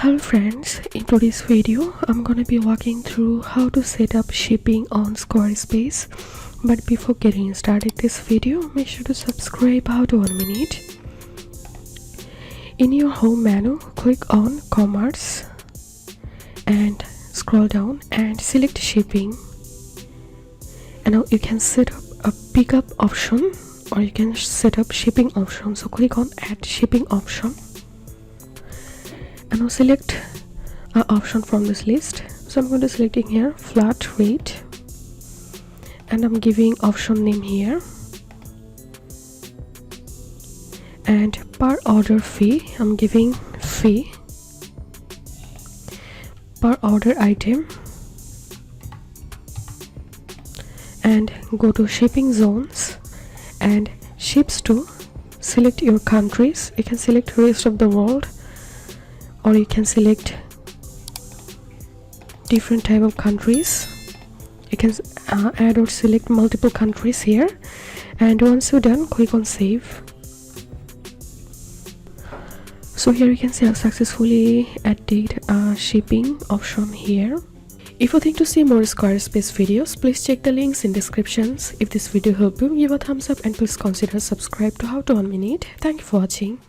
Hello friends, in today's video I'm gonna be walking through how to set up shipping on Squarespace. But before getting started this video, make sure to subscribe. How to 1 minute. In your home menu, click on commerce and scroll down and select shipping. And now you can set up a pickup option or you can set up shipping option. So click on add shipping option. And now select an option from this list. So I'm going to selecting here flat rate, and I'm giving option name here, and per order fee I'm giving fee, per order item, and go to shipping zones and ships to. Select your countries. You can select rest of the world, or you can select different type of countries. You can add or select multiple countries here, and once you're done, click on save. So here you can see I've successfully added a shipping option here. If you think to see more Squarespace videos, please check the links in descriptions. If this video helped you, give a thumbs up and please consider subscribe to How to 1 Minute. Thank you for watching.